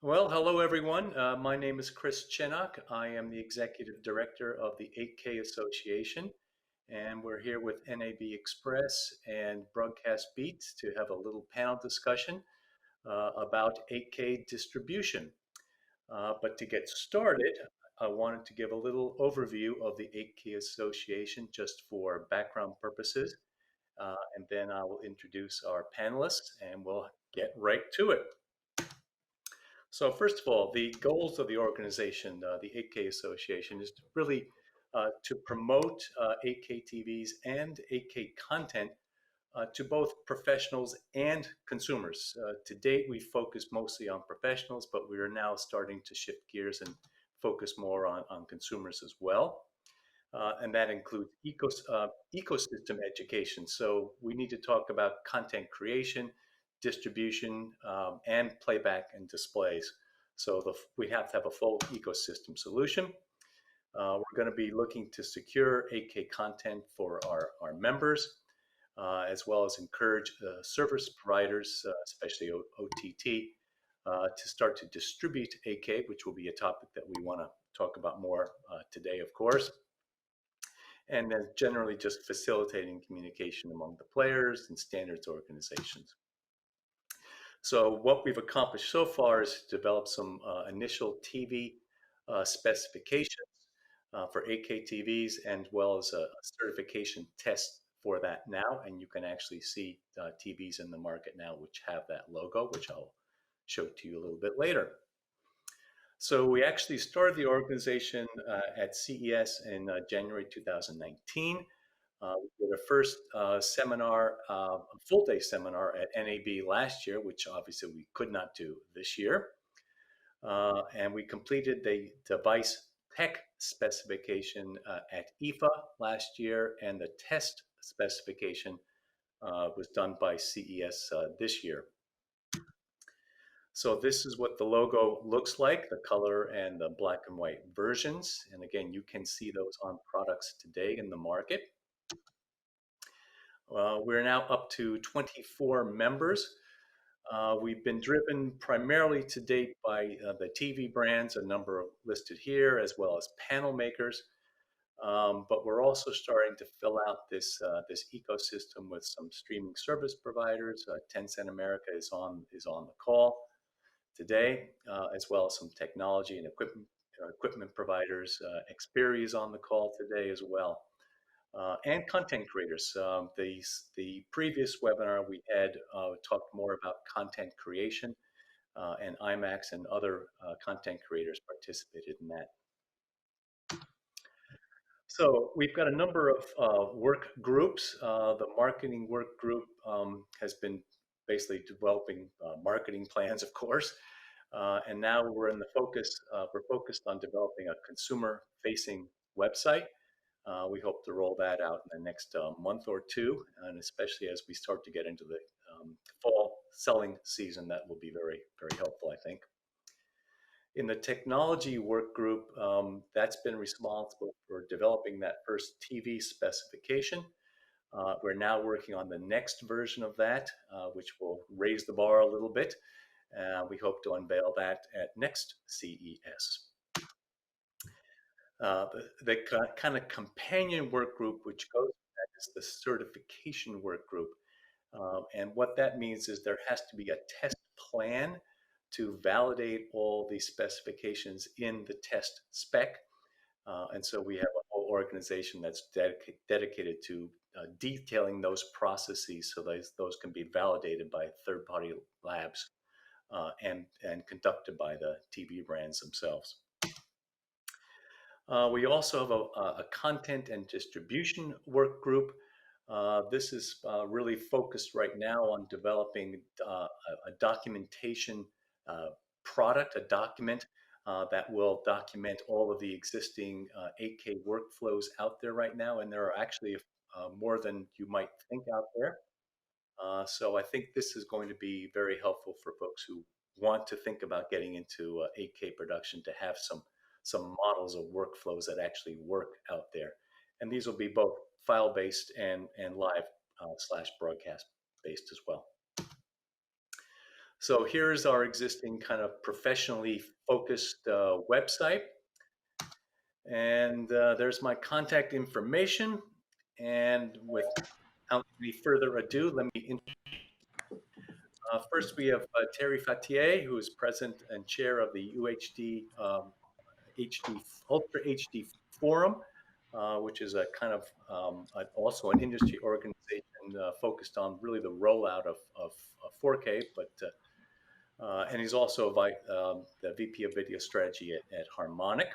Well, hello everyone. My name is Chris Chinnock. I am the Executive Director of the 8K Association, and we're here with NAB Express and Broadcast Beats to have a little panel discussion about 8K distribution. But to get started, I wanted to give a little overview of the 8K Association just for background purposes, and then I will introduce our panelists and we'll get right to it. So first of all, the goals of the organization, the 8K Association, is to really to promote 8K TVs and 8K content to both professionals and consumers. To date, we focused mostly on professionals, but we are now starting to shift gears and focus more on consumers as well. And that includes ecosystem education. So we need to talk about content creation, distribution, and playback and displays. So we have to have a full ecosystem solution. We're going to be looking to secure 8K content for our members, as well as encourage service providers, especially OTT, to start to distribute 8K, which will be a topic that we want to talk about more today, of course. And then generally just facilitating communication among the players and standards organizations. So what we've accomplished so far is to develop some initial TV specifications for 8K TVs, and well as a certification test for that now. And you can actually see TVs in the market now which have that logo, which I'll show to you a little bit later. So we actually started the organization at CES in January 2019. We did a first seminar, a full-day seminar at NAB last year, which obviously we could not do this year. And we completed the device tech specification at IFA last year, and the test specification was done by CES this year. So this is what the logo looks like, the color and the black and white versions. And again, you can see those on products today in the market. We're now up to 24 members. We've been driven primarily to date by the TV brands, a number listed here, as well as panel makers. But we're also starting to fill out this ecosystem with some streaming service providers. Tencent America is on the call today, as well as some technology and equipment providers. Xperi is on the call today as well. And content creators. The previous webinar we had talked more about content creation, and Imax and other content creators participated in that. So we've got a number of work groups. The marketing work group has been basically developing marketing plans, of course. And now we're focused on developing a consumer-facing website. We hope to roll that out in the next month or two, and especially as we start to get into the fall selling season, that will be very, very helpful, I think. In the technology work group, that's been responsible for developing that first TV specification. We're now working on the next version of that, which will raise the bar a little bit. We hope to unveil that at next CES. The kind of companion work group, which goes with that, is the certification work group. And what that means is there has to be a test plan to validate all the specifications in the test spec. And so we have a whole organization that's dedicated to detailing those processes so those can be validated by third-party labs and conducted by the TV brands themselves. We also have a content and distribution work group. This is really focused right now on developing a documentation product, a document that will document all of the existing 8K workflows out there right now. And there are actually more than you might think out there. So I think this is going to be very helpful for folks who want to think about getting into 8K production, to have some models of workflows that actually work out there. And these will be both file-based and live / broadcast based as well. So here's our existing kind of professionally focused website. And there's my contact information. And without any further ado, let me first we have Terry Fattier, who is president and chair of the UHD Ultra HD Forum, which is a kind of also an industry organization focused on really the rollout of 4K, and he's also the VP of Video Strategy at Harmonic.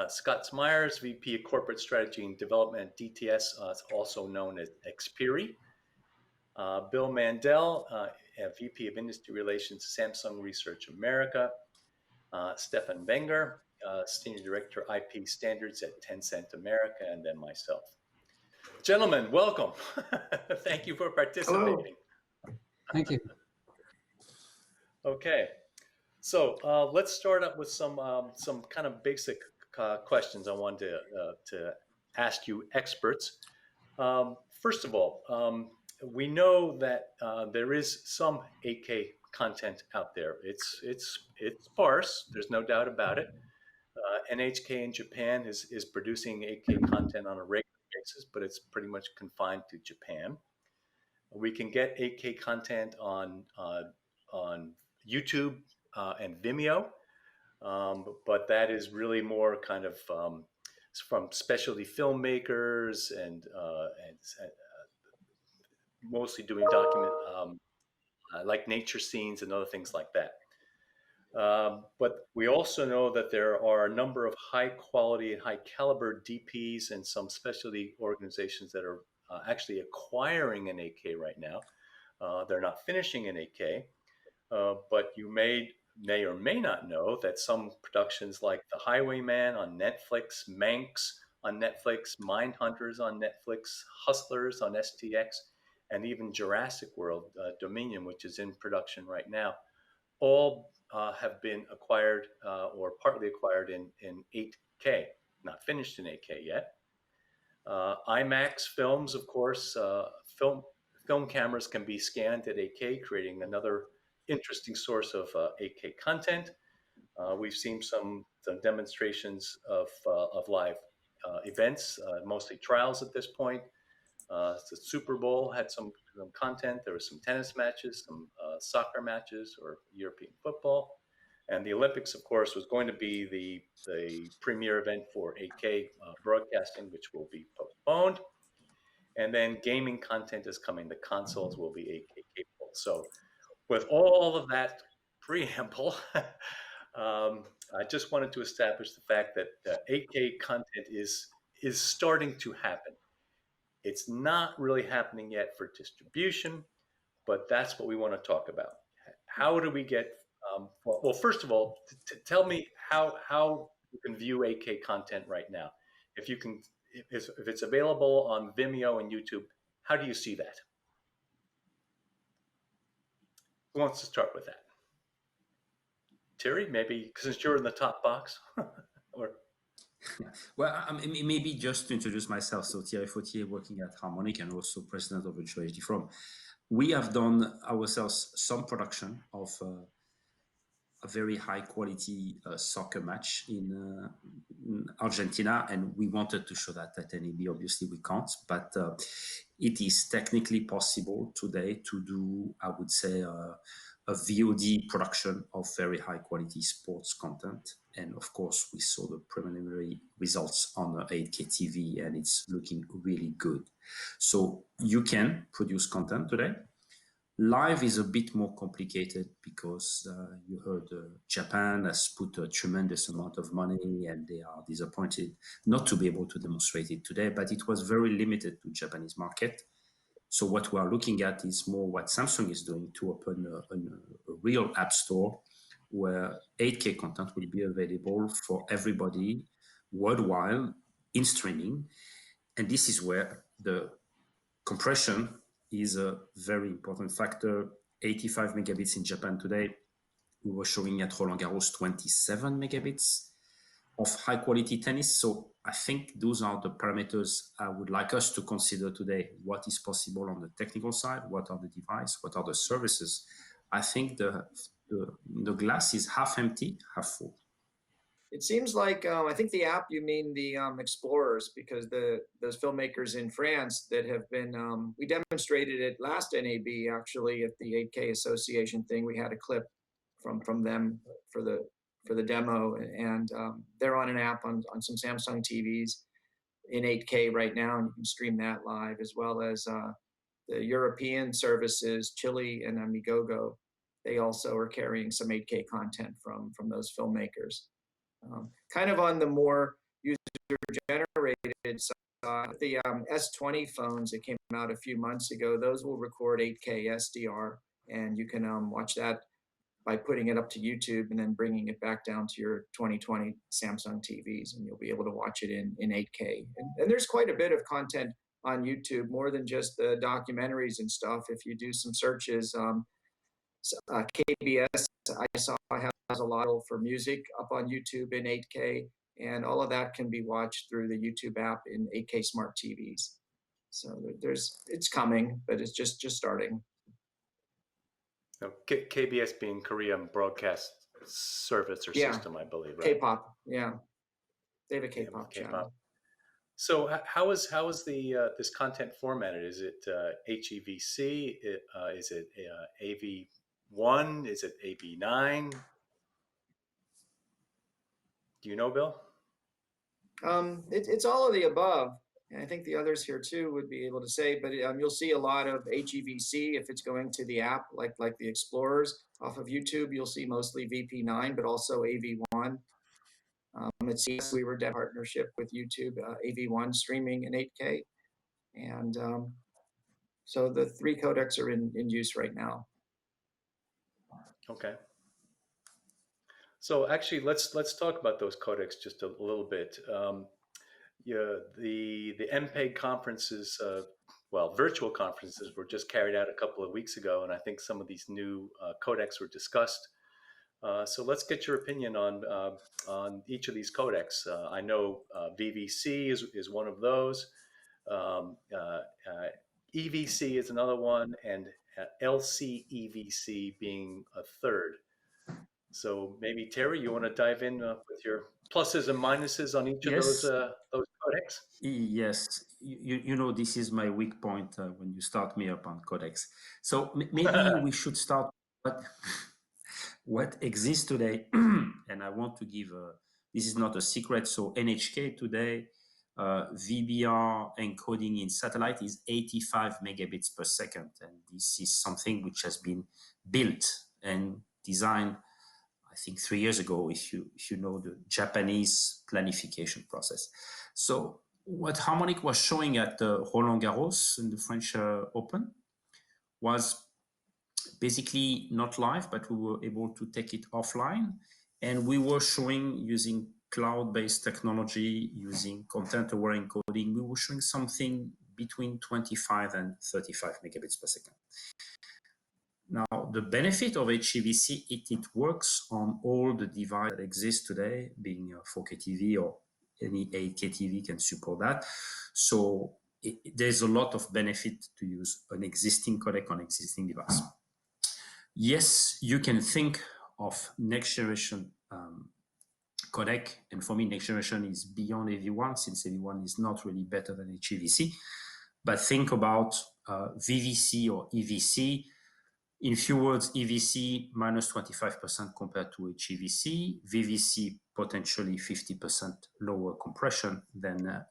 Scott Smyers, VP of Corporate Strategy and Development at DTS, also known as Xperi. Bill Mandel, VP of Industry Relations, Samsung Research America. Stefan Wenger, Senior Director IP Standards at Tencent America, and then myself. Gentlemen, welcome. Thank you for participating. Hello. Thank you. Okay, so let's start up with some kind of basic questions I wanted to ask you experts. First of all, we know that there is some 8K content out there. It's sparse. There's no doubt about it. NHK in Japan is producing 8K content on a regular basis, but it's pretty much confined to Japan. We can get 8K content on YouTube and Vimeo, but that is really more kind of from specialty filmmakers and mostly doing like nature scenes and other things like that. But we also know that there are a number of high quality and high caliber DPs and some specialty organizations that are actually acquiring an 8K right now. They're not finishing an 8K, but you may or may not know that some productions like The Highwayman on Netflix, Manx on Netflix, Mindhunters on Netflix, Hustlers on STX, and even Jurassic World Dominion, which is in production right now, all have been acquired or partly acquired in 8K, not finished in 8K yet. Imax Films, of course, film cameras can be scanned at 8K, creating another interesting source of 8K content. We've seen some demonstrations of live events, mostly trials at this point. The Super Bowl had some content. There were some tennis matches, some soccer matches, or European football. And the Olympics, of course, was going to be the premier event for 8K broadcasting, which will be postponed. And then gaming content is coming. The consoles will be 8K capable. So with all of that preamble, I just wanted to establish the fact that 8K content is starting to happen. It's not really happening yet for distribution, but that's what we want to talk about. How do we get, well, first of all, tell me how you can view 8K content right now. If you can, if it's available on Vimeo and YouTube, how do you see that? Who wants to start with that? Terry, maybe since you're in the top box, or. Well, maybe just to introduce myself. So Thierry Fautier, working at Harmonic and also president of Ultra HD Forum. We have done ourselves some production of a very high quality soccer match in Argentina, and we wanted to show that at NAB. Obviously we can't, but it is technically possible today to do, I would say, a VOD production of very high quality sports content. And of course, we saw the preliminary results on 8K TV, and it's looking really good. So you can produce content today. Live is a bit more complicated because you heard Japan has put a tremendous amount of money, and they are disappointed not to be able to demonstrate it today, but it was very limited to Japanese market. So what we are looking at is more what Samsung is doing to open a real app store where 8K content will be available for everybody worldwide in streaming. And this is where the compression is a very important factor. 85 megabits in Japan today. We were showing at Roland Garros 27 megabits of high quality tennis. So I think those are the parameters I would like us to consider today. What is possible on the technical side? What are the devices? What are the services I think the glass is half empty, half full. It seems like I think the app you mean the Explorers, because those filmmakers in France that have been we demonstrated it last NAB actually at the 8K Association thing. We had a clip from them for the demo, and they're on an app on some Samsung TVs in 8K right now, and you can stream that live, as well as the European services, Chile and Amigogo. They also are carrying some 8K content from those filmmakers. Kind of on the more user-generated side, the S20 phones that came out a few months ago, those will record 8K SDR, and you can watch that by putting it up to YouTube and then bringing it back down to your 2020 Samsung TVs, and you'll be able to watch it in 8K. And there's quite a bit of content on YouTube, more than just the documentaries and stuff. If you do some searches, KBS, I saw, has a lot for music up on YouTube in 8K, and all of that can be watched through the YouTube app in 8K smart TVs. So it's coming, but it's just starting. KBS being Korean Broadcast Service or System, I believe, right? K-pop, yeah. They have a K-pop channel. So how is the this content formatted? Is it HEVC? Is it AV1? Is it AV9? Do you know, Bill? It's all of the above. And I think the others here too would be able to say, but you'll see a lot of HEVC if it's going to the app, like the Explorers. Off of YouTube, you'll see mostly VP9, but also AV1. At CS, we were in partnership with YouTube, AV1 streaming in 8K. And so the three codecs are in use right now. Okay. So actually, let's talk about those codecs just a little bit. Yeah, the MPEG conferences, well, virtual conferences were just carried out a couple of weeks ago, and I think some of these new codecs were discussed. So let's get your opinion on each of these codecs. I know VVC is one of those. EVC is another one, and LCEVC being a third. So maybe Terry, you want to dive in with your pluses and minuses on each of those codecs? Yes, you know, this is my weak point when you start me up on codecs. So maybe we should start what exists today. And I want to give, this is not a secret. So NHK today, VBR encoding in satellite is 85 megabits per second. And this is something which has been built and designed, I think 3 years ago, if you know the Japanese planification process. So what Harmonic was showing at Roland Garros in the French Open was basically not live, but we were able to take it offline. And we were showing, using cloud-based technology, using content-aware encoding, we were showing something between 25 and 35 megabits per second. Now, the benefit of HEVC, it works on all the devices that exist today, being 4K TV or any 8K TV can support that. So there's a lot of benefit to use an existing codec on existing device. Yes, you can think of next generation codec, and for me, next generation is beyond AV1, since AV1 is not really better than HEVC. But think about VVC or EVC. In few words, EVC minus 25% compared to HEVC, VVC potentially 50% lower compression than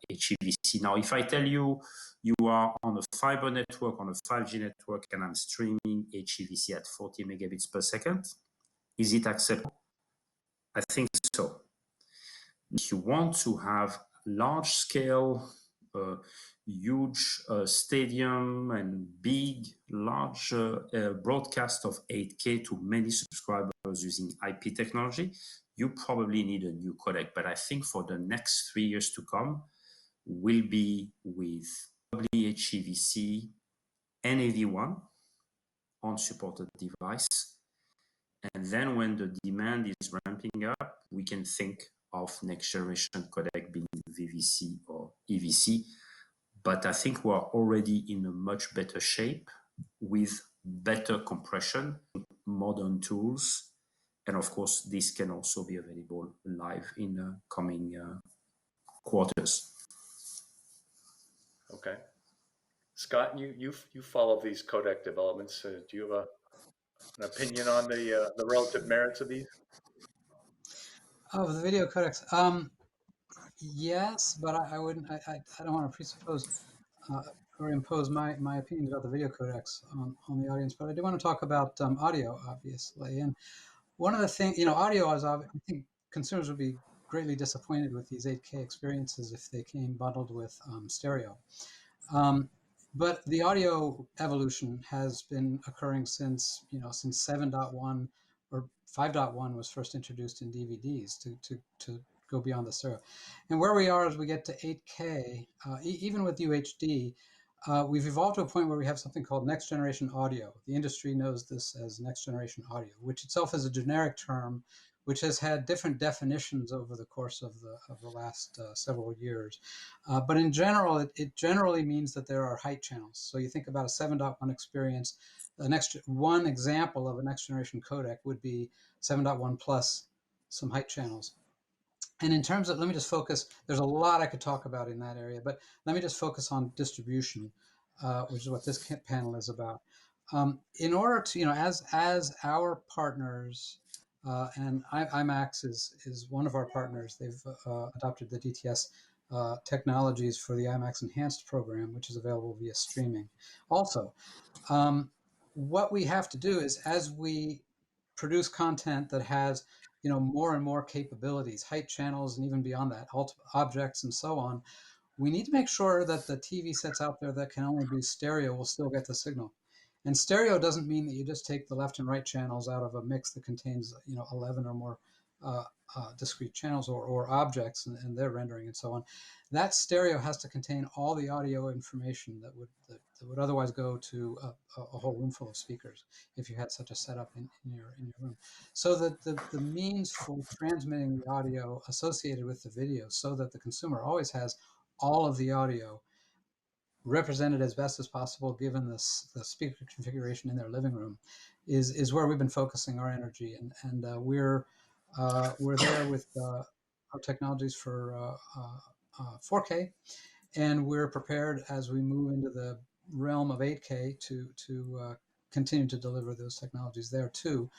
HEVC. Now, if I tell you, you are on a fiber network, on a 5G network, and I'm streaming HEVC at 40 megabits per second, is it acceptable? I think so. If you want to have large scale, huge stadium and big, large broadcast of 8K to many subscribers using IP technology, you probably need a new codec. But I think for the next 3 years to come, will be with probably HEVC and AV1 on supported device. And then when the demand is ramping up, we can think of next generation codec being VVC or EVC. But I think we're already in a much better shape with better compression, modern tools, and of course, this can also be available live in the coming quarters. Okay. Scott, you follow these codec developments. Do you have an opinion on the relative merits of these? Oh, the video codecs. Yes, but I wouldn't. I don't want to presuppose or impose my opinions about the video codecs on the audience. But I do want to talk about audio, obviously. And one of the things, audio is. I think consumers would be greatly disappointed with these 8K experiences if they came bundled with stereo. But the audio evolution has been occurring since 7.1 or 5.1 was first introduced in DVDs to go beyond the stereo. And where we are as we get to 8K, even with UHD, we've evolved to a point where we have something called next generation audio. The industry knows this as next generation audio, which itself is a generic term which has had different definitions over the course of the last several years. But in general, it generally means that there are height channels. So you think about a 7.1 experience, one example of a next generation codec would be 7.1 plus some height channels. And in terms of, let me just focus, there's a lot I could talk about in that area, but let me just focus on distribution, which is what this panel is about. In order to, as our partners, and Imax is one of our partners. They've adopted the DTS technologies for the Imax Enhanced program, which is available via streaming. Also, what we have to do is, as we produce content that has more and more capabilities, height channels, and even beyond that, objects and so on, we need to make sure that the TV sets out there that can only do stereo will still get the signal. And stereo doesn't mean that you just take the left and right channels out of a mix that contains 11 or more discrete channels or objects and their rendering and so on. That stereo has to contain all the audio information that would otherwise go to a whole room full of speakers if you had such a setup in your room. So that the means for transmitting the audio associated with the video, so that the consumer always has all of the audio represented as best as possible given the speaker configuration in their living room, is where we've been focusing our energy, and we're there with our technologies for 4K, and we're prepared as we move into the realm of 8K to continue to deliver those technologies there too.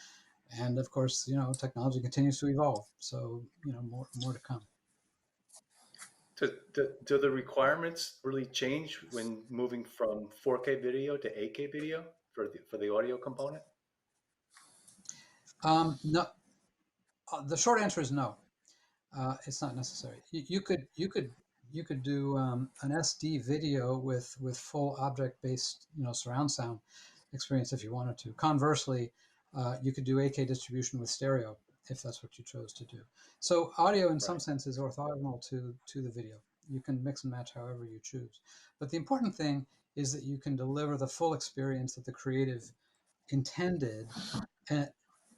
And of course, technology continues to evolve, so more to come. Do the requirements really change when moving from 4K video to 8K video for the audio component? No, the short answer is no. It's not necessary. You could do an SD video with full object-based surround sound experience if you wanted to. Conversely, you could do 8K distribution with stereo if that's what you chose to do. So audio in some sense is orthogonal to the video. You can mix and match however you choose. But the important thing is that you can deliver the full experience that the creative intended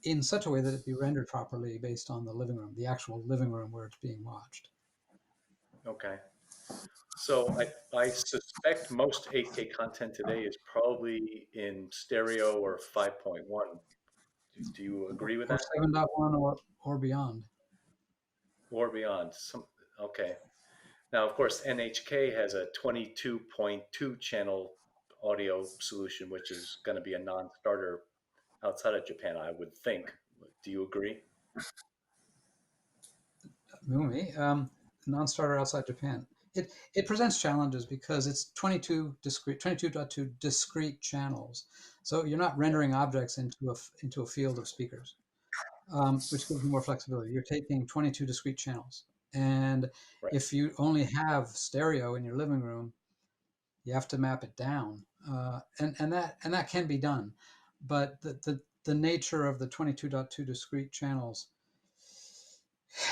in such a way that it be rendered properly based on the living room, the actual living room where it's being watched. Okay. So I suspect most 8K content today is probably in stereo or 5.1. Do you agree with that? 7.1 or beyond. Or beyond. Okay. Now, of course, NHK has a 22.2 channel audio solution, which is going to be a non-starter outside of Japan, I would think. Do you agree? Non-starter outside Japan. It presents challenges because it's 22.2 discrete channels. So you're not rendering objects into a field of speakers, which gives you more flexibility. You're taking 22 discrete channels. And if you only have stereo in your living room, you have to map it down. And that can be done. But the nature of the 22.2 discrete channels,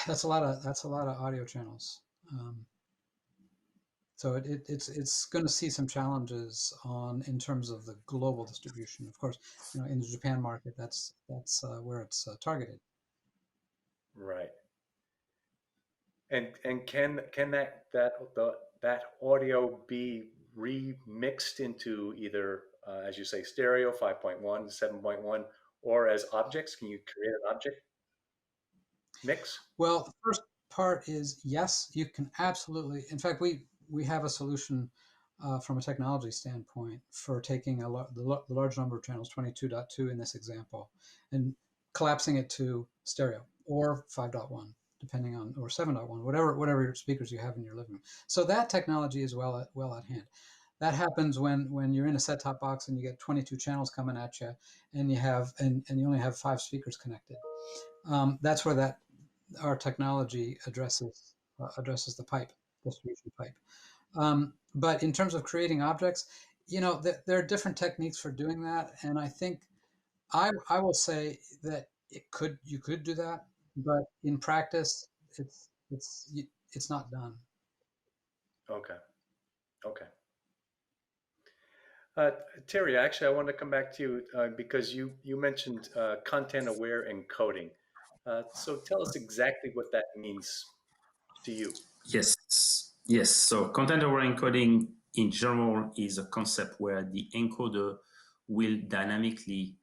that's a lot of audio channels. So it's going to see some challenges in terms of the global distribution. Of course, in the Japan market, that's where it's targeted. Right. And can that audio be remixed into either, as you say, stereo 5.1, 7.1, or as objects? Can you create an object mix? Well, the first part is yes, you can absolutely. In fact, we have a solution from a technology standpoint for taking the large number of channels, 22.2 in this example, and collapsing it to stereo or 5.1, depending on, or 7.1, whatever speakers you have in your living room. So that technology is well at hand. That happens when you're in a set-top box and you get 22 channels coming at you, and you only have 5 speakers connected. That's where our technology addresses the distribution pipe. But in terms of creating objects, there are different techniques for doing that, and I think I will say that you could do that, but in practice, it's not done. Okay. Okay. Terry, actually, I want to come back to you because you mentioned content-aware encoding. So tell us exactly what that means to you. Yes, yes. So content-aware encoding in general is a concept where the encoder will dynamically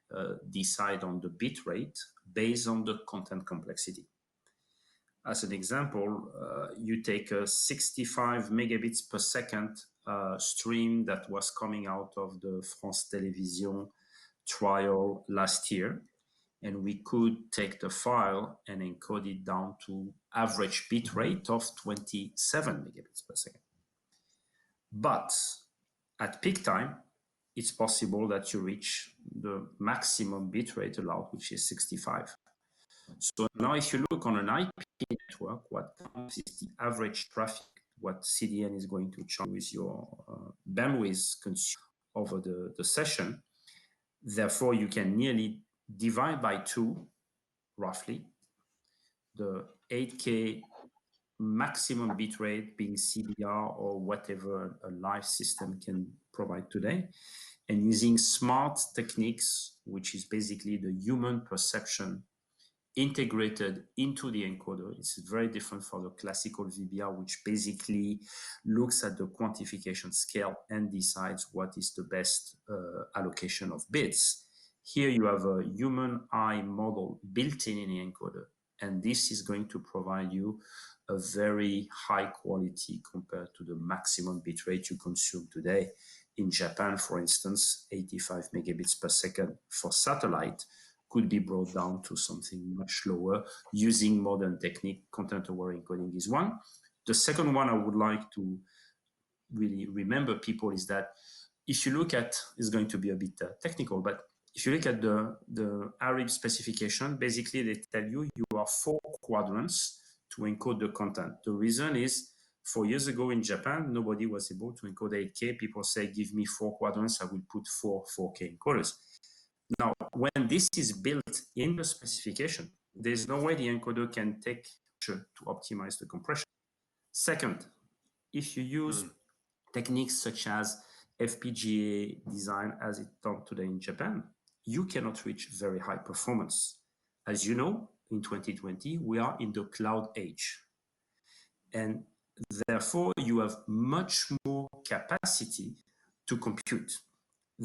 decide on the bit rate based on the content complexity. As an example, you take a 65 megabits per second stream that was coming out of the France Télévisions trial last year, and we could take the file and encode it down to average bit rate of 27 megabits per second. But at peak time, it's possible that you reach the maximum bit rate allowed, which is 65. So now if you look on an IP network, what counts is the average traffic, what CDN is going to charge with your bandwidth consumed over the session. Therefore, you can nearly divide by 2, roughly, the 8K maximum bitrate being CBR or whatever a live system can provide today, and using smart techniques, which is basically the human perception integrated into the encoder. It's very different from the classical VBR, which basically looks at the quantification scale and decides what is the best allocation of bits. Here you have a human eye model built in the encoder, and this is going to provide you a very high quality compared to the maximum bitrate you consume today. In Japan, for instance, 85 megabits per second for satellite could be brought down to something much lower using modern technique. Content-aware encoding is one. The second one I would like to really remember people is that if you look at, it's going to be a bit technical, but if you look at the ARIB specification, basically they tell you are 4 quadrants to encode the content. The reason is 4 years ago in Japan, nobody was able to encode 8K. People say, give me 4 quadrants, I will put 4 4K encoders. Now, when this is built in the specification, there's no way the encoder can take to optimize the compression. Second, if you use techniques such as FPGA design as it's done today in Japan, you cannot reach very high performance. As you know, in 2020, we are in the cloud age. And therefore, you have much more capacity to compute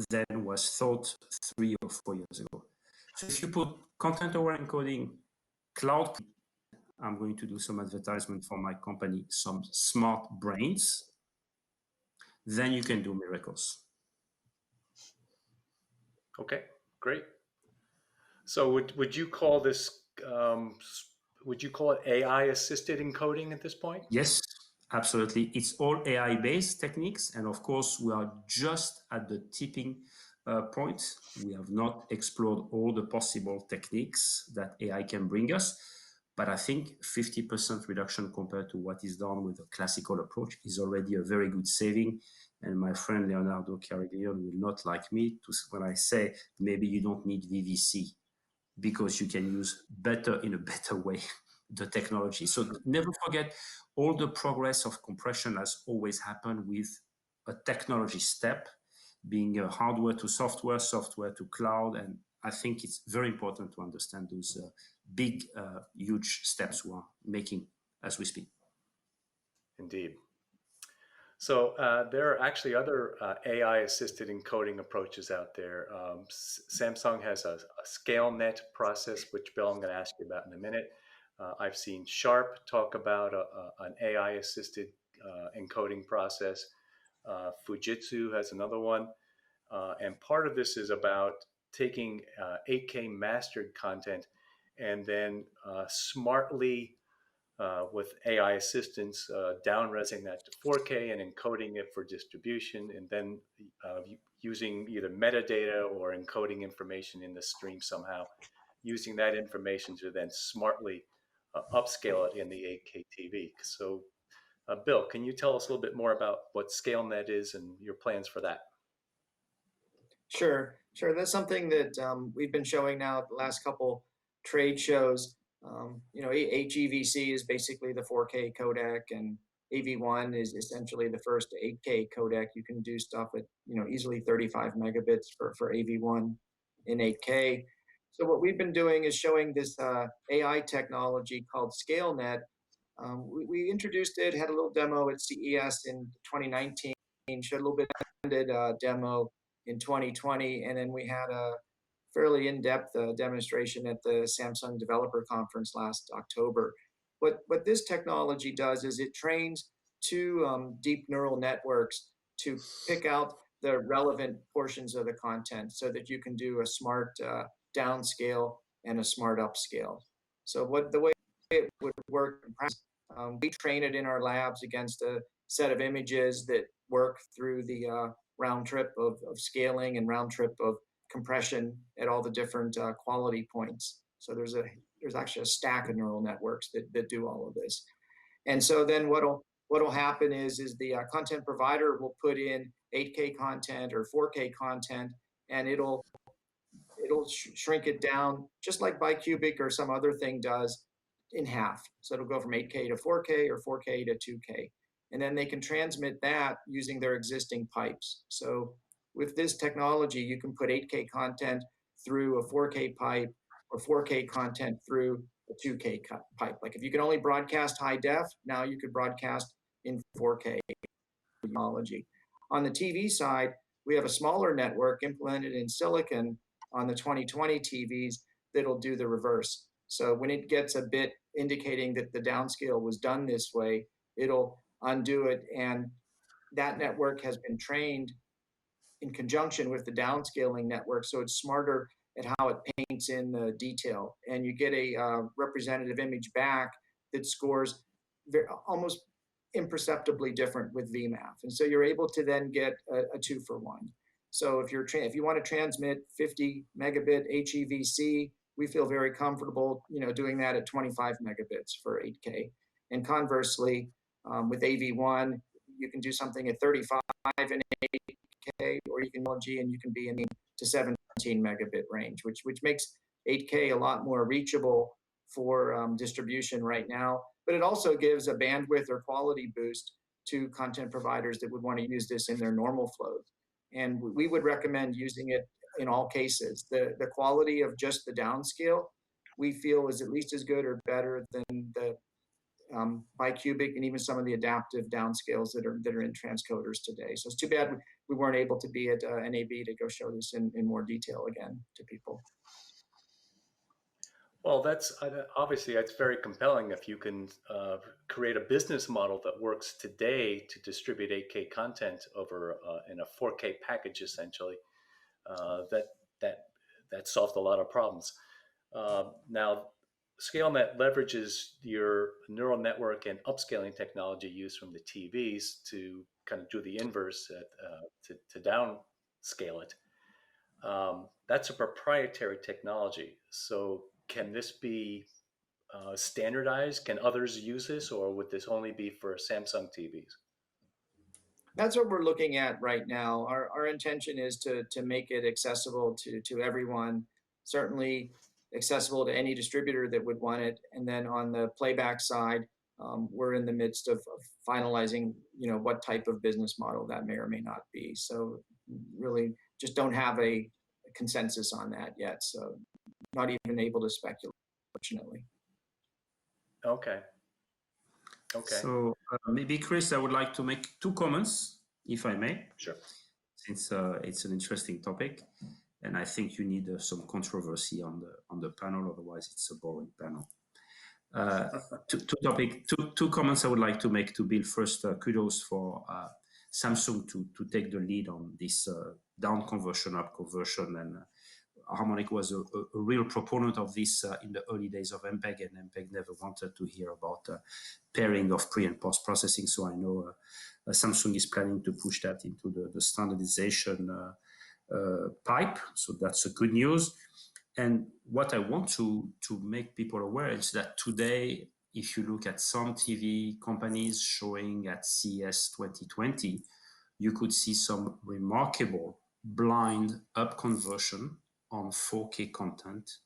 than was thought 3 or 4 years ago. So if you put content-aware encoding, cloud, I'm going to do some advertisement for my company, some smart brains, then you can do miracles. Okay, great. So would you call this, would you call it AI-assisted encoding at this point? Yes, absolutely. It's all AI-based techniques. And of course, we are just at the tipping point. We have not explored all the possible techniques that AI can bring us. But I think 50% reduction compared to what is done with a classical approach is already a very good saving. And my friend Leonardo Cariglione will not like me when I say maybe you don't need VVC because you can use in a better way the technology. So never forget, all the progress of compression has always happened with a technology step, being a hardware to software, software to cloud. And I think it's very important to understand those big, huge steps we are making as we speak. Indeed. So there are actually other AI-assisted encoding approaches out there. Samsung has a ScaleNet process, which Bill, I'm going to ask you about in a minute. I've seen Sharp talk about an AI-assisted encoding process. Fujitsu has another one. And part of this is about taking 8K mastered content and then smartly with AI assistance, down-resing that to 4K and encoding it for distribution, and then using either metadata or encoding information in the stream somehow, using that information to then smartly upscale it in the 8K TV. So, Bill, can you tell us a little bit more about what ScaleNet is and your plans for that? Sure, sure. That's something that we've been showing now at the last couple trade shows. HEVC is basically the 4K codec, and AV1 is essentially the first 8K codec. You can do stuff at easily 35 megabits for AV1 in 8K. So what we've been doing is showing this AI technology called ScaleNet. We introduced it, had a little demo at CES in 2019, showed a little bit of demo in 2020, and then we had a fairly in-depth demonstration at the Samsung Developer Conference last October. What this technology does is it trains two deep neural networks to pick out the relevant portions of the content so that you can do a smart downscale and a smart upscale. So the way it would work in practice, we train it in our labs against a set of images that work through the round trip of scaling and round trip of compression at all the different quality points. So there's actually a stack of neural networks that do all of this. And so then what'll happen is the content provider will put in 8K content or 4K content, and it'll shrink it down just like bicubic or some other thing does in half. So it'll go from 8K to 4K or 4K to 2K. And then they can transmit that using their existing pipes. So with this technology, you can put 8K content through a 4K pipe or 4K content through a 2K pipe. Like if you can only broadcast high def, now you could broadcast in 4K technology. On the TV side, we have a smaller network implemented in silicon on the 2020 TVs that'll do the reverse. So when it gets a bit indicating that the downscale was done this way, it'll undo it, and that network has been trained in conjunction with the downscaling network, so it's smarter at how it paints in the detail, and you get a representative image back that scores almost imperceptibly different with VMAF, and so you're able to then get a 2-for-1. So if you want to transmit 50 megabit HEVC, we feel very comfortable doing that at 25 megabits for 8K, and conversely, with AV1, you can do something at 35 and 8K, or you can and you can be in the to 17 megabit range, which makes 8K a lot more reachable for distribution right now. But it also gives a bandwidth or quality boost to content providers that would want to use this in their normal flows. And we would recommend using it in all cases. The quality of just the downscale, we feel, is at least as good or better than the bicubic and even some of the adaptive downscales that are in transcoders today. So it's too bad we weren't able to be at NAB to go show this in more detail again to people. Well, that's obviously that's very compelling if you can create a business model that works today to distribute 8K content over in a 4K package, essentially. That solved a lot of problems. Now, ScaleNet leverages your neural network and upscaling technology used from the TVs to kind of do the inverse to downscale it. That's a proprietary technology. So can this be standardized? Can others use this, or would this only be for Samsung TVs? That's what we're looking at right now. Our intention is to make it accessible to everyone, certainly accessible to any distributor that would want it. And then on the playback side, we're in the midst of finalizing, what type of business model that may or may not be. So really just don't have a consensus on that yet. So not even able to speculate, fortunately. Okay. Okay. So maybe, Chris, I would like to make two comments, if I may. Sure. Since it's an interesting topic, and I think you need some controversy on the panel, otherwise it's a boring panel. Two comments I would like to make to Bill. First, kudos for Samsung to take the lead on this down conversion, up conversion, and Harmonic was a real proponent of this in the early days of MPEG, and MPEG never wanted to hear about pairing of pre and post processing. So I know Samsung is planning to push that into the standardization pipe. So that's a good news. And what I want to make people aware is that today, if you look at some TV companies showing at CES 2020, you could see some remarkable blind up conversion on 4K content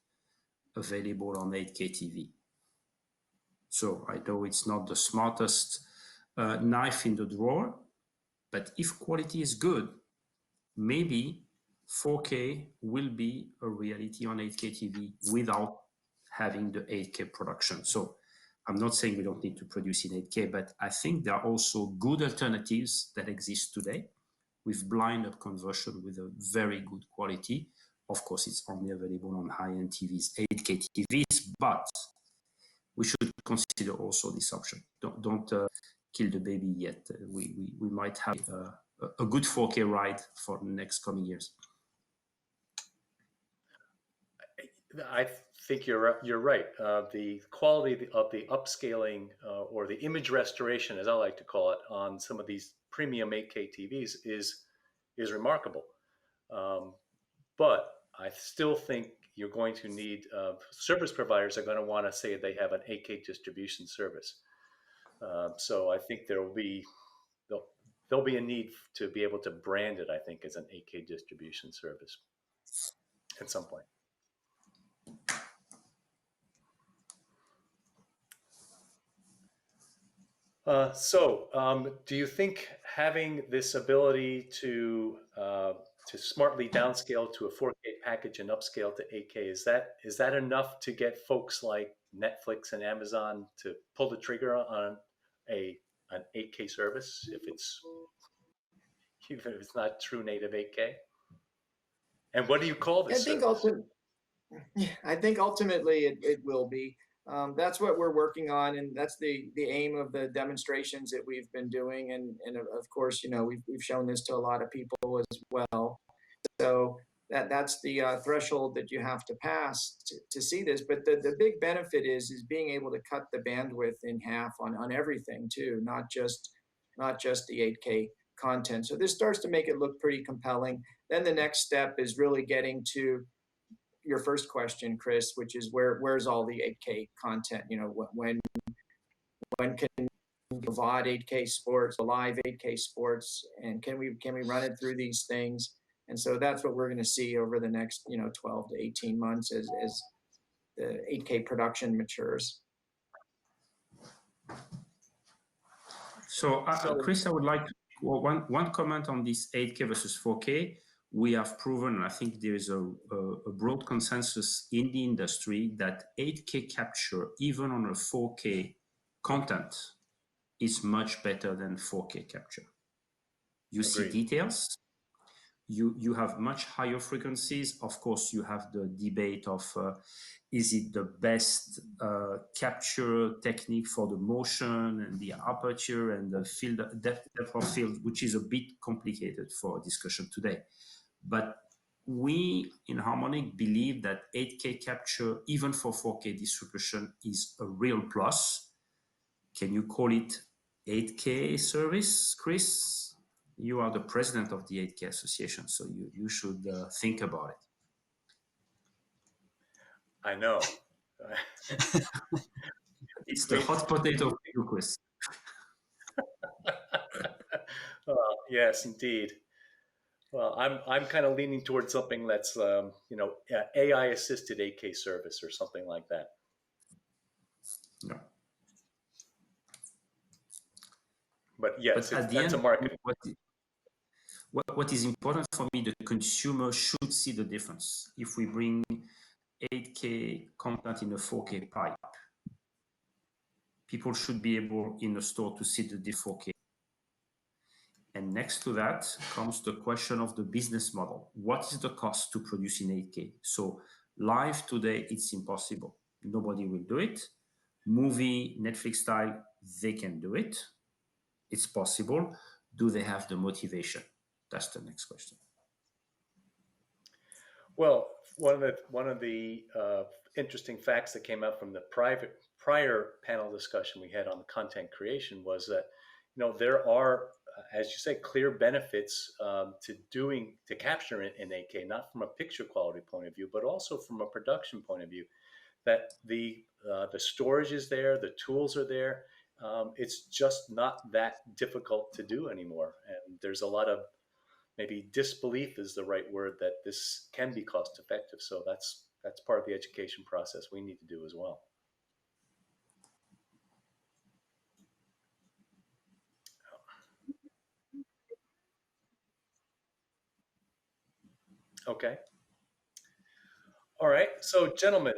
available on 8K TV. So I know it's not the smartest knife in the drawer, but if quality is good, maybe 4K will be a reality on 8K TV without having the 8K production. So I'm not saying we don't need to produce in 8K, but I think there are also good alternatives that exist today with blind up conversion with a very good quality. Of course, it's only available on high-end TVs, 8K TVs, but we should consider also this option. Don't kill the baby yet. We might have a good 4K ride for the next coming years. I think you're right. The quality of the upscaling or the image restoration, as I like to call it, on some of these premium 8K TVs is remarkable. But I still think you're going to need service providers are going to want to say they have an 8K distribution service. So I think there'll be a need to be able to brand it, I think, as an 8K distribution service at some point. Do you think having this ability to smartly downscale to a 4K package and upscale to 8K, is that enough to get folks like Netflix and Amazon to pull the trigger on an 8K service if it's not true native 8K? And what do you call this service? I think ultimately it will be. That's what we're working on, and that's the aim of the demonstrations that we've been doing. And of course, we've shown this to a lot of people as well. So that's the threshold that you have to pass to see this. But the big benefit is being able to cut the bandwidth in half on everything too, not just the 8K content. So this starts to make it look pretty compelling. Then the next step is really getting to your first question, Chris, which is where's all the 8K content? When can VOD 8K sports, live 8K sports, and can we run it through these things? And so that's what we're going to see over the next 12 to 18 months as the 8K production matures. So, Chris, I would like to one comment on this 8K versus 4K. We have proven, and I think there is a broad consensus in the industry that 8K capture, even on a 4K content, is much better than 4K capture. You see details, you have much higher frequencies. Of course, you have the debate of is it the best capture technique for the motion and the aperture and the field depth of field, which is a bit complicated for discussion today. But we in Harmonic believe that 8K capture, even for 4K distribution, is a real plus. Can you call it 8K service, Chris? You are the president of the 8K Association, so you should think about it. I know. It's the hot potato for you, Chris. Yes, indeed. Well, I'm kind of leaning towards something that's AI assisted 8K service or something like that. No. But yes, that's a marketing. What is important for me, the consumer should see the difference. If we bring 8K content in a 4K pipe, people should be able in the store to see the D4K. And next to that comes the question of the business model. What is the cost to produce in 8K? So live today, it's impossible. Nobody will do it. Movie, Netflix style, they can do it. It's possible. Do they have the motivation? That's the next question. Well, one of the interesting facts that came out from the prior panel discussion we had on content creation was that, you know, there are, as you say, clear benefits to capture it in 8K, not from a picture quality point of view, but also from a production point of view. That the storage is there, the tools are there. It's just not that difficult to do anymore, and there's a lot of maybe disbelief is the right word that this can be cost effective. So that's part of the education process we need to do as well. Okay. All right. So, gentlemen,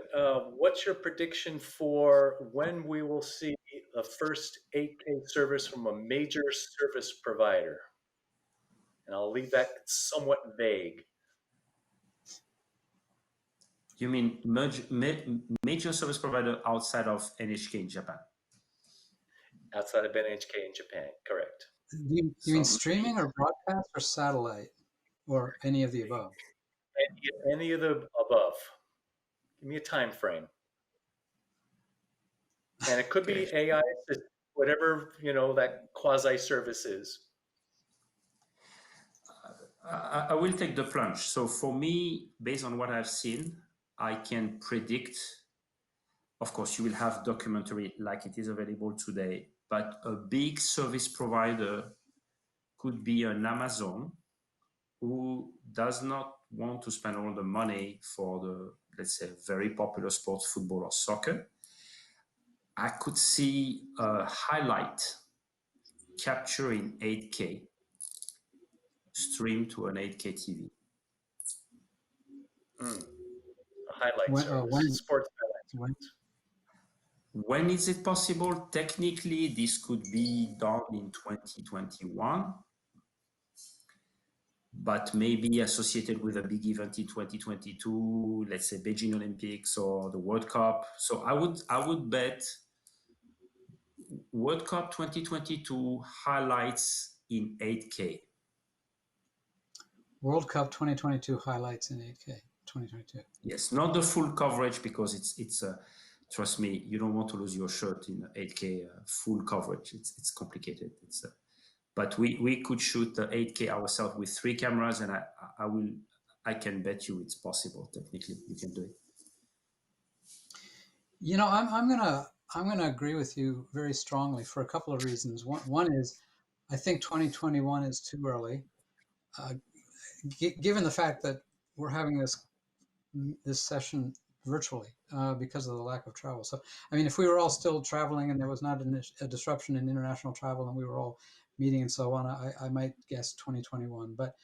what's your prediction for when we will see the first 8K service from a major service provider? And I'll leave that somewhat vague. You mean major service provider outside of NHK in Japan? Outside of NHK in Japan, correct. You mean streaming or broadcast or satellite or any of the above? Any of the above. Give me a time frame. And it could be AI, whatever, you know, that quasi service is. I will take the plunge. So for me, based on what I've seen, I can predict, of course, you will have documentary like it is available today, but a big service provider could be an Amazon who does not want to spend all the money for the, let's say, very popular sports, football or soccer. I could see a highlight capture in 8K stream to an 8K TV. Highlights, sports highlights. When is it possible? Technically, this could be done in 2021, but maybe associated with a big event in 2022, let's say Beijing Olympics or the World Cup. So I would bet World Cup 2022 highlights in 8K. World Cup 2022 highlights in 8K 2022. Yes, not the full coverage because it's trust me, you don't want to lose your shirt in 8K full coverage. It's complicated. But we could shoot the 8K ourselves with 3 cameras, and I can bet you it's possible. Technically, you can do it. You know, I'm gonna agree with you very strongly for a couple of reasons. One is I think 2021 is too early, given the fact that we're having this session virtually because of the lack of travel. So, I mean, if we were all still traveling and there was not a disruption in international travel and we were all meeting and so on, I might guess 2021. But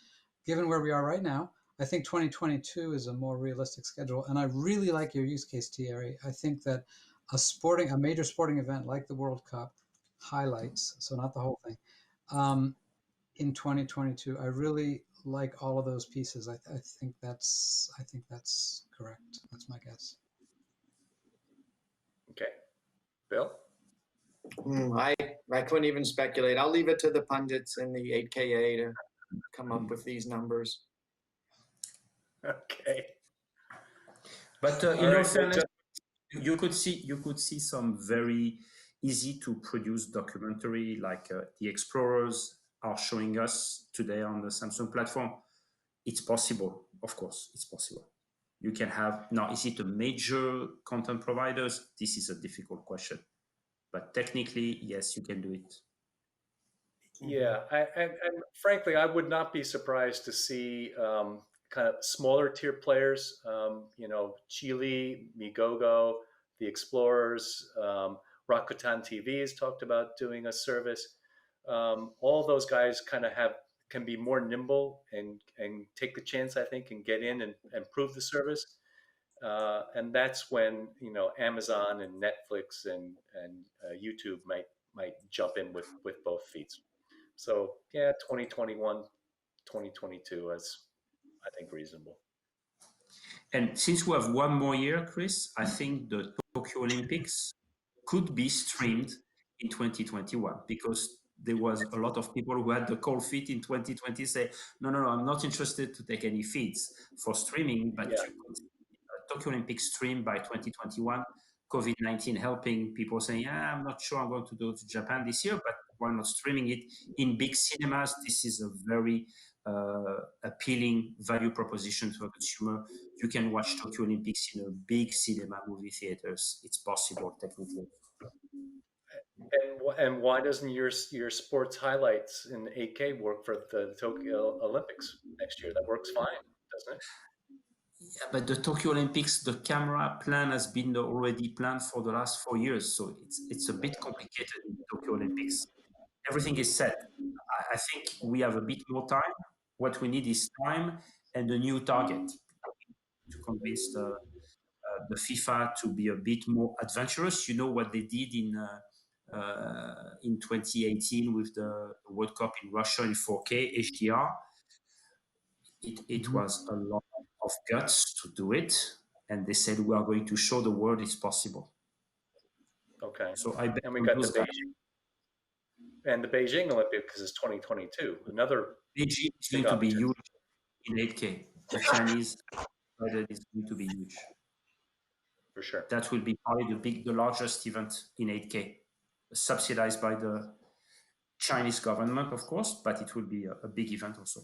given where we are right now, I think 2022 is a more realistic schedule. And I really like your use case, Thierry. I think that a major sporting event like the World Cup highlights, so not the whole thing, in 2022, I really like all of those pieces. I think that's correct. That's my guess. Okay, Bill. I couldn't even speculate. I'll leave it to the pundits in the 8KA to come up with these numbers. Okay. But in all fairness, you could see some very easy to produce documentary like the Explorers are showing us today on the Samsung platform. It's possible, of course, it's possible. You can have, now is it a major content providers? This is a difficult question, but technically, yes, you can do it. Yeah, and frankly, I would not be surprised to see kind of smaller tier players, you know, Chile, Migogo, the Explorers, Rakuten TV has talked about doing a service. All those guys kind of can be more nimble and take the chance, I think, and get in and prove the service. and that's when Amazon and Netflix and YouTube might jump in with both feeds. So yeah, 2021, 2022 is, I think, reasonable. And since we have one more year, Chris, I think the Tokyo Olympics could be streamed in 2021, because there was a lot of people who had the cold feet in 2020 say, no, I'm not interested to take any feeds for streaming, but Yeah. you could Tokyo Olympics stream by 2021, COVID-19 helping people saying, yeah, I'm not sure I'm going to go to Japan this year, but why not streaming it in big cinemas? This is a very appealing value proposition to a consumer. You can watch Tokyo Olympics in a big cinema movie theaters. It's possible technically. And why doesn't your sports highlights in 8K work for the Tokyo Olympics next year? That works fine, doesn't it? Yeah, but the Tokyo Olympics, the camera plan has been already planned for the last 4 years, so it's a bit complicated in the Tokyo Olympics. Everything is set. I think we have a bit more time. What we need is time and a new target to convince the FIFA to be a bit more adventurous. You know what they did in 2018 with the World Cup in Russia in 4K HDR. It was a lot of guts to do it, and they said we are going to show the world it's possible. Okay. So I bet And we got those the guys. the Beijing Olympics is 2022. Another Beijing is big going to be opportunity. huge in 8K. The Chinese budget is going to be huge. For sure. That will be probably the largest event in 8K, subsidized by the Chinese government, of course, but it will be a big event also.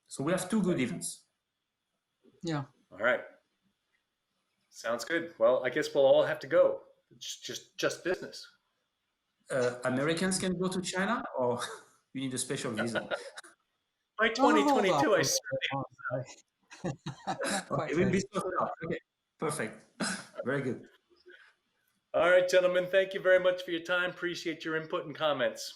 So we have two good events. Yeah. All right. Sounds good. Well, I guess we'll all have to go. It's just business. Americans can go to China, or you need a special visa? By 2022, I certainly. Quite It will be ready. sorted out. Okay, perfect. Very good. All right, gentlemen. Thank you very much for your time. Appreciate your input and comments.